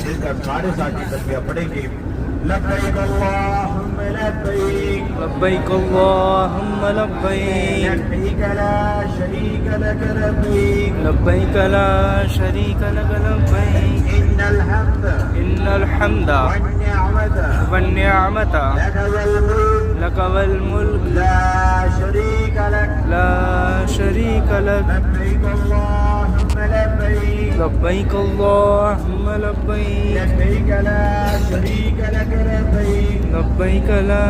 مل کر سارے ساتھی تلبیہ پڑھیں گے. لبیک اللہم لبیک لبیک اللہم لبیک لبیک لا شریک لک لبیک لبیک لا شریک لک لبیک ان الحمد ان الحمد والنعمت والنعمت لک والملک لک والملک لا شریک لک لا شریک لک لبیک اللہم لبیک لبیک اللہم لبیک لبیک لا شریک لک لبیک لبیک لا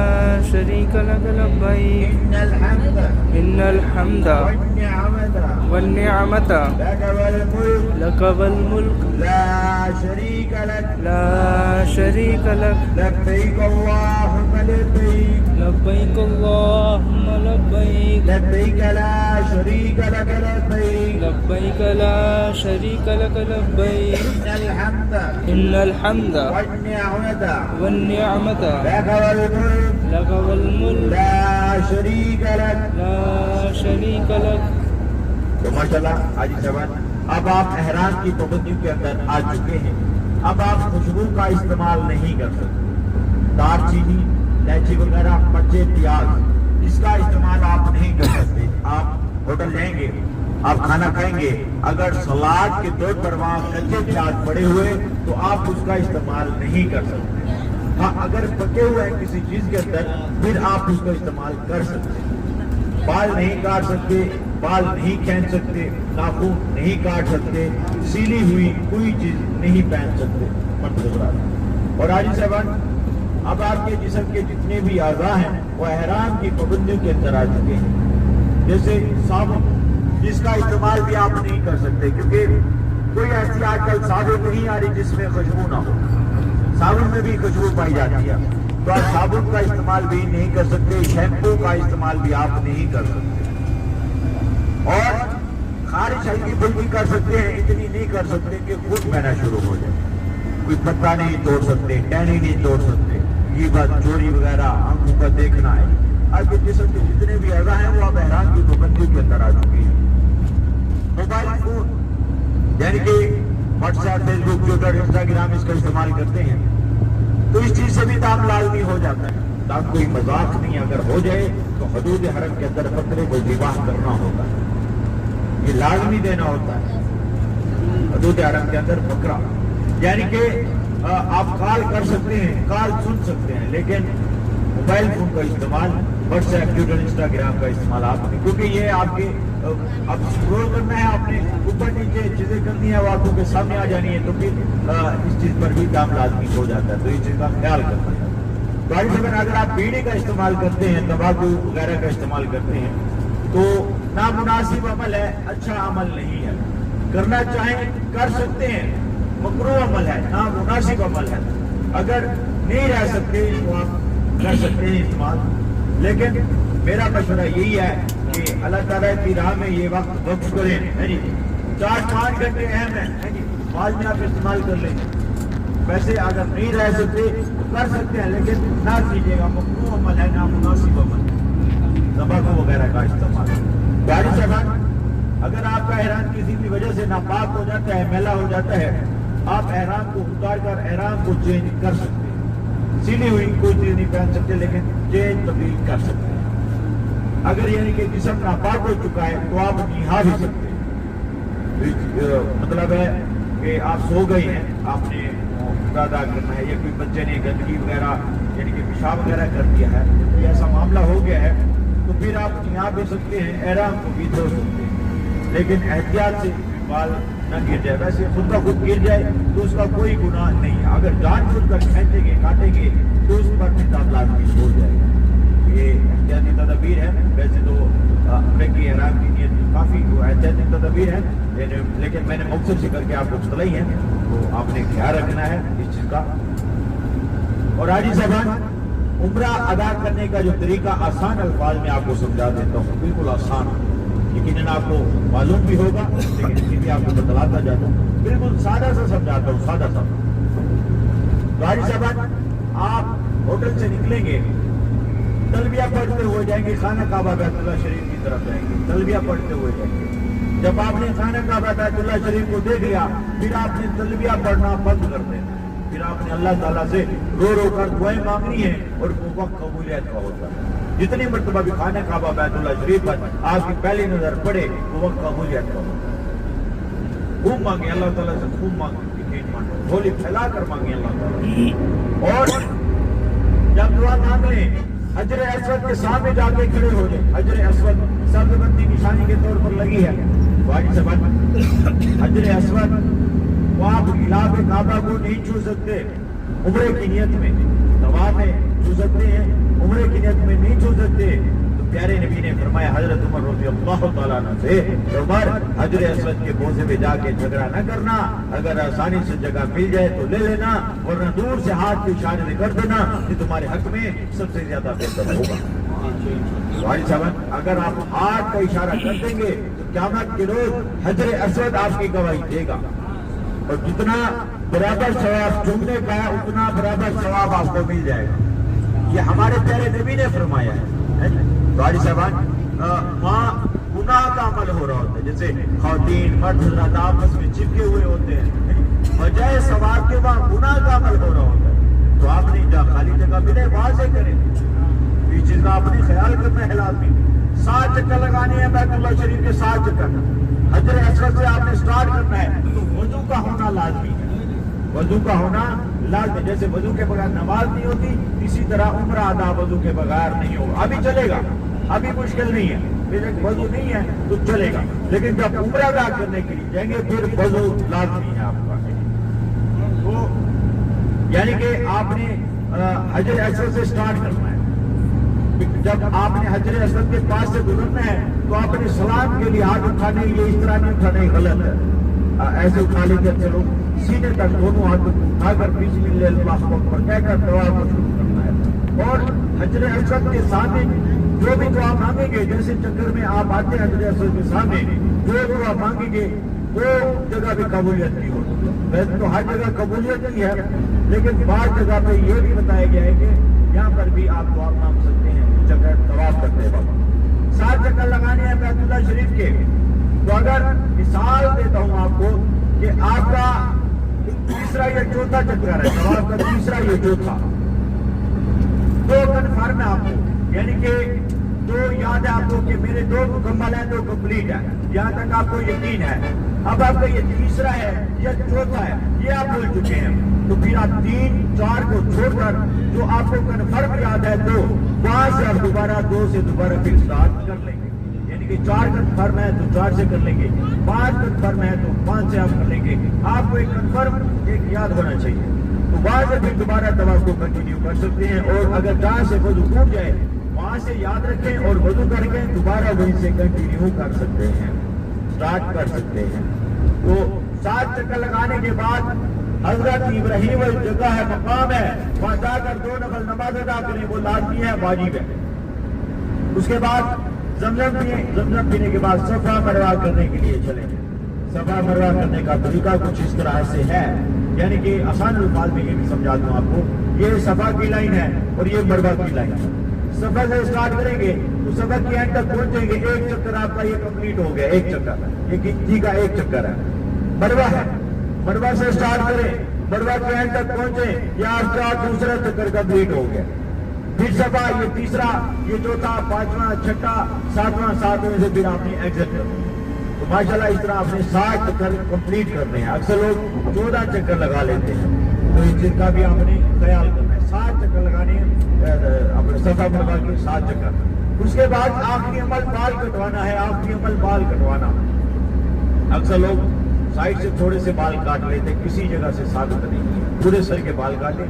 شریک لک لبیک ان الحمد ان الحمد والنعمت والنعمت لک والملک لک والملک لا شریک لک لا شریک لک لبیک اللہم لبیک لبیک اللہم لبیک لبیک لا شریک لک لبیک لبیک لا شریک لک لبیک ان الحمد ان الحمد والنعمت والنعمت لک والملک لک والملک لا شریک لک. لا شریک لک. تو ماشاءاللہ حاجی صاحب اب آپ احرام کی پابندیوں کے اندر آ چکے ہیں. اب آپ خوشبو کا استعمال نہیں کر سکتے. دار چینی الائچی وغیرہ مرچے پیاز اس کا استعمال آپ نہیں کر سکتے. آپ ہوٹل جائیں گے آپ کھانا کھائیں گے اگر سلاد کے طور پر وہاں کچے پیاز پڑے ہوئے تو آپ اس کا استعمال نہیں کر سکتے. ہاں اگر پکے ہوئے ہیں کسی چیز کے اندر پھر آپ اس کا استعمال کر سکتے ہیں. بال نہیں کاٹ سکتے, بال نہیں کھینچ سکتے, ناخن نہیں کاٹ سکتے, سیلی ہوئی کوئی چیز نہیں پہن سکتے. اور حاجی صاحبان اب آپ کے جسم کے جتنے بھی اعضاء ہیں وہ احرام کی پابندیوں کے اندر آ چکے ہیں. جیسے صابن جس کا استعمال بھی آپ نہیں کر سکتے کیونکہ کوئی ایسی آج کل صابن نہیں آ رہی جس میں خوشبو نہ ہو. صابن میں بھی خوشبو پائی جاتی ہے تو آپ صابن کا استعمال بھی نہیں کر سکتے. شیمپو کا استعمال بھی آپ نہیں کر سکتے. اور خارش ہلکی پھلکی کر سکتے ہیں, اتنی نہیں کر سکتے کہ خود بہنا شروع ہو جائے. کوئی پتا نہیں توڑ سکتے, ٹہنی نہیں توڑ سکتے. یہ بات چوری وغیرہ آنکھوں کا دیکھنا ہے. آج کے جسم کے جتنے بھی اعضاء ہیں وہ اب احرام کی پابندیوں کے اندر آ چکے ہیں. موبائل فون یعنی کہ واٹس ایپ, فیس بک, ٹویٹر, انسٹاگرام اس کا استعمال کرتے ہیں تو اس چیز سے بھی دام لازمی ہو جاتا ہے. دام کوئی مذاق نہیں, اگر ہو جائے تو حدود حرم کے اندر بکرے کو ذبح کرنا ہوتا ہے. یہ لازمی دینا ہوتا ہے حدود حرم کے اندر بکرا. یعنی کہ آپ کال کر سکتے ہیں, کال سن سکتے ہیں, لیکن موبائل فون کا استعمال, واٹس ایپ, ٹویٹر, انسٹاگرام کا استعمال آپ نے, کیونکہ یہ آپ کے اب اسکرول کرنا ہے, آپ نے اوپر نیچے چیزیں کرنی ہے, وہ آنکھوں کے سامنے آ جانی ہے تو پھر اس چیز پر بھی دام لازمی ہو جاتا ہے. تو اس چیز کا خیال کرنا ہے. گاڑی سے اگر آپ بیڑی کا استعمال کرتے ہیں, تمباکو وغیرہ کا استعمال کرتے ہیں تو نامناسب عمل ہے, اچھا عمل نہیں ہے. کرنا چاہیں کر سکتے ہیں, مکروہ عمل ہے, نامناسب عمل ہے. اگر نہیں رہ سکتے تو آپ کر سکتے ہیں استعمال. لیکن میرا مشورہ یہی ہے کہ اللہ تعالیٰ کی راہ میں یہ وقت وقف کریں. 4-5 گھنٹے اہم ہیں, بعد میں آپ استعمال کر لیں. ویسے اگر نہیں رہ سکتے تو کر سکتے ہیں, لیکن نہ کیجیے گا. ممنوع عمل ہے, نامناسب عمل ہے تمباکو وغیرہ کا استعمال. گاڑی چلانا اگر آپ کا احرام کسی بھی وجہ سے ناپاک ہو جاتا ہے, میلا ہو جاتا ہے, آپ احرام کو اتار کر احرام کو چینج کر سکتے ہیں. سیلی ہوئی کوئی چیز نہیں پہن سکتے لیکن چینج تبدیل کر سکتے ہیں. اگر یعنی کہ جسم ناپاک ہو چکا ہے تو آپ نہا بھی سکتے ہیں. مطلب ہے کہ آپ سو گئے ہیں, آپ نے ادا کرنا ہے, یا کوئی بچے نے گندگی وغیرہ یعنی کہ پیشاب وغیرہ کر دیا ہے, ایسا معاملہ ہو گیا ہے تو پھر آپ نہا بھی سکتے ہیں, احرام کو بھی دھو سکتے ہیں. لیکن احتیاط سے بال نہ گر جائے. ویسے خود کا خود گر جائے تو اس کا کوئی گناہ نہیں ہے. اگر جان بوجھ کر کھینچیں گے, کاٹیں گے تو اس پر بھی دام لازمی ہو جائے گا. یہ احتیاطی تدابیر ہے. ویسے تو عمرے کی احرام کی نیت کافی احتیاطی تدابیر ہے, لیکن میں نے مختصر سے کر کے آپ کو بتلائی ہے, تو آپ نے خیال رکھنا ہے اس چیز کا. اور حاجی صاحبان عمرہ ادا کرنے کا جو طریقہ آسان الفاظ میں آپ کو سمجھا دیتا ہوں, بالکل آسان, یقیناً آپ کو معلوم بھی ہوگا لیکن اسی بھی آپ کو بتلاتا جاتا ہوں. بالکل سادہ سا سمجھاتا ہوں, سادہ سا. تو حاجی صاحبان آپ ہوٹل سے نکلیں گے, تلبیہ پڑھتے ہوئے جائیں گے, خانہ کعبہ بیت اللہ شریف کی طرف جائیں گے, تلبیہ پڑھتے ہوئے جائیں گے. جب آپ نے خانہ کعبہ بیت اللہ شریف کو دیکھ لیا پھر آپ نے تلبیہ پڑھنا بند کر دینا. آپ نے اللہ تعالیٰ سے رو رو کر دعائیں مانگنی ہے اور وہ وقت قبولیت کا ہوتا ہے. جتنی مرتبہ بھی خانہ کعبہ بیت اللہ شریف پر آپ کی پہلی نظر پڑے وہ وقت قبولیت کا ہوتا ہے. خوب مانگے اللہ تعالیٰ سے, خوب مانگے, جھولی پھیلا کر مانگے اللہ تعالیٰ. اور جب دعا مانگ لیں حجر اسود کے سامنے جا کے کھڑے ہو جائیں. حجر اسود سبزبندی نشانی کے طور پر لگی ہے واجب سبب. حجر اسود وہ آپ غلاف کعبہ کو نہیں چھو سکتے عمرے کی نیت میں, طواف میں چھو سکتے ہیں, عمرے کی نیت میں نہیں چھو سکتے. تو پیارے نبی نے فرمایا حضرت عمر رضی اللہ تعالیٰ عنہ سے, عمر حجر اسود کے بوسے پہ جا کے جھگڑا نہ کرنا, اگر آسانی سے جگہ مل جائے تو لے لینا, ورنہ دور سے ہاتھ کے اشارے سے کر دینا, یہ تمہارے حق میں سب سے زیادہ بہتر ہوگا. والد صاحب اگر آپ ہاتھ کا اشارہ کر دیں گے تو قیامت کے روز حجر اسود آپ کی گواہی دے گا, اور جتنا برابر ثواب چومنے کا ہے اتنا برابر ثواب آپ کو مل جائے گا. یہ ہمارے پیارے نبی نے فرمایا ہے. والد صاحب وہاں گناہ کا عمل ہو رہا ہوتا ہے, جیسے خواتین مرد حضرات آپس میں چپکے ہوئے ہوتے ہیں, بجائے ثواب کے وہاں گناہ کا عمل ہو رہا ہوتا ہے. تو آپ نے جہاں خالی جگہ ملے وہاں سے کریں. اس چیز کا آپ نے خیال کرنا ہے لازمی. 7 چکر لگانے ہیں بیت اللہ شریف کے, 7 چکر. حجر اسود سے آپ نے سٹارٹ کرنا ہے تو وضو کا ہونا لازمی ہے. وضو کا ہونا لازمی, جیسے وضو کے بغیر نماز نہیں ہوتی اسی طرح عمرہ ادا وضو کے بغیر نہیں ہوگا. ابھی چلے گا, ابھی مشکل نہیں ہے, وضو نہیں ہے تو چلے گا, لیکن جب عمرہ ادا کرنے کے لیے جائیں گے پھر وضو لازمی ہے آپ کا. تو یعنی کہ آپ نے حجر اسود سے سٹارٹ کرنا ہے. جب آپ نے حجر اسود کے پاس سے گزرنا ہے تو آپ نے سلام کے لیے ہاتھ اٹھانے, یہ اس طرح نہیں اٹھانے, غلط ہے. ایسے اٹھا لیں گے چلو سینے تک دونوں ہاتھ اٹھا کر بسم اللہ اکبر کہہ کر دعا کو شروع کرنا ہے. اور حجر اسود کے سامنے جو بھی دعا مانگیں گے, جیسے چکر میں آپ آتے ہیں حجر اسود کے سامنے جو دعا مانگیں گے وہ جگہ بھی قبولیت نہیں ہوتی. ویسے تو ہر جگہ قبولیت نہیں ہے, لیکن بعض جگہ پہ یہ بھی بتایا گیا ہے کہ یہاں پر بھی آپ دعا مانگ سکتے ہیں چکر طواف کرتے وقت. 7 چکر لگانے ہیں بیت اللہ شریف کے. تو اگر مثال دیتا ہوں آپ کو کہ آپ کا تیسرا یا چوتھا چکر ہے, طواف کا تیسرا یا چوتھا, تو کنفرم ہے آپ کو, یعنی کہ تو یاد ہے آپ کو کہ میرے 2 مکمل ہیں 2 کمپلیٹ ہے, یہاں تک آپ کو یقین ہے. اب آپ کا یہ تیسرا ہے یا چوتھا ہے یہ آپ بھول چکے ہیں, تو پھر آپ 3 4 کو چھوڑ کر جو آپ کو کنفرم یاد ہے 2, وہاں سے آپ دوبارہ 2 سے دوبارہ پھر سٹارٹ کر لیں گے. یعنی کہ 4 کنفرم ہے تو 4 سے کر لیں گے, 5 کنفرم ہے تو 5 سے آپ کر لیں گے. آپ کو ایک کنفرم ایک یاد ہونا چاہیے, تو وہاں سے پھر دوبارہ طواف کو کنٹینیو کر سکتے ہیں. اور اگر جہاں سے وضو ٹوٹ جائے وہاں سے یاد رکھیں اور وضو کر کے دوبارہ وہیں سے کنٹینیو کر سکتے ہیں, سٹارٹ کر سکتے ہیں. تو 7 چکر لگانے کے بعد حضرت ابراہیم جگہ ہے, مقام ہے, وہاں جا کر 2 نفل نماز ادا کریں, وہ لازمی ہے, واجب ہے. اس کے بعد زمزم پینے کے بعد صفا مروا کرنے کے لیے چلیں. صفا مروا کرنے کا طریقہ کچھ اس طرح سے ہے, یعنی کہ آسان الفاظ میں یہ بھی سمجھا دوں آپ کو. یہ صفا کی لائن ہے اور یہ مروا کی لائن ہے. صفا سے اسٹارٹ کریں گے تو صفا کی اینڈ تک پہنچیں گے, 1 چکر آپ کا یہ کمپلیٹ ہو گیا, 1 چکر, یہ گنتی کا 1 چکر ہے. مروا ہے, مروا سے اسٹارٹ کریں, مروا کے اینڈ تک پہنچیں, یا آپ کا دوسرا چکر کمپلیٹ ہو گیا. پھر صفا یہ تیسرا, یہ چوتھا, 5واں, 6واں, 7واں, 7ویں سے پھر آپ نے ایگزٹ کرنا. تو ماشاءاللہ اس طرح آپ نے 7 چکر کمپلیٹ کرنے ہیں. اکثر لوگ 14 چکر لگا لیتے ہیں, تو اس چیز کا بھی آپ نے خیال کرنا ہے. 7 چکر لگانے ہیں اپنے صفا مروا کے 7 چکر. اس کے بعد آخری عمل بال کٹوانا ہے, آخری عمل بال کٹوانا. اکثر لوگ سائڈ سے تھوڑے سے بال کاٹ لیتے, کسی جگہ سے ثابت نہیں ہے. پورے سر کے بال کاٹیں,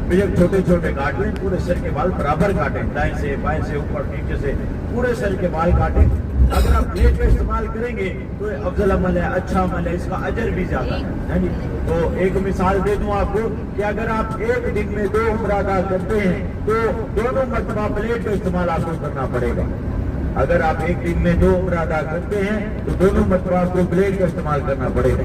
پھر چھوٹے چھوٹے کاٹ لیں, پورے سر کے بال برابر کاٹیں, دائیں سے بائیں سے اوپر نیچے سے پورے سر کے بال کاٹیں. اگر آپ بلیڈ کا استعمال کریں گے تو افضل عمل ہے, اچھا عمل ہے, اس کا اجر بھی زیادہ ہے. تو ایک مثال دے دوں آپ کو کہ اگر آپ ایک دن میں 2 عمرہ ادا کرتے ہیں تو دونوں مرتبہ بلیڈ کا استعمال آپ کو کرنا پڑے گا. اگر آپ ایک دن میں 2 عمرہ ادا کرتے ہیں تو دونوں مرتبہ آپ کو بلیڈ کا استعمال کرنا پڑے گا.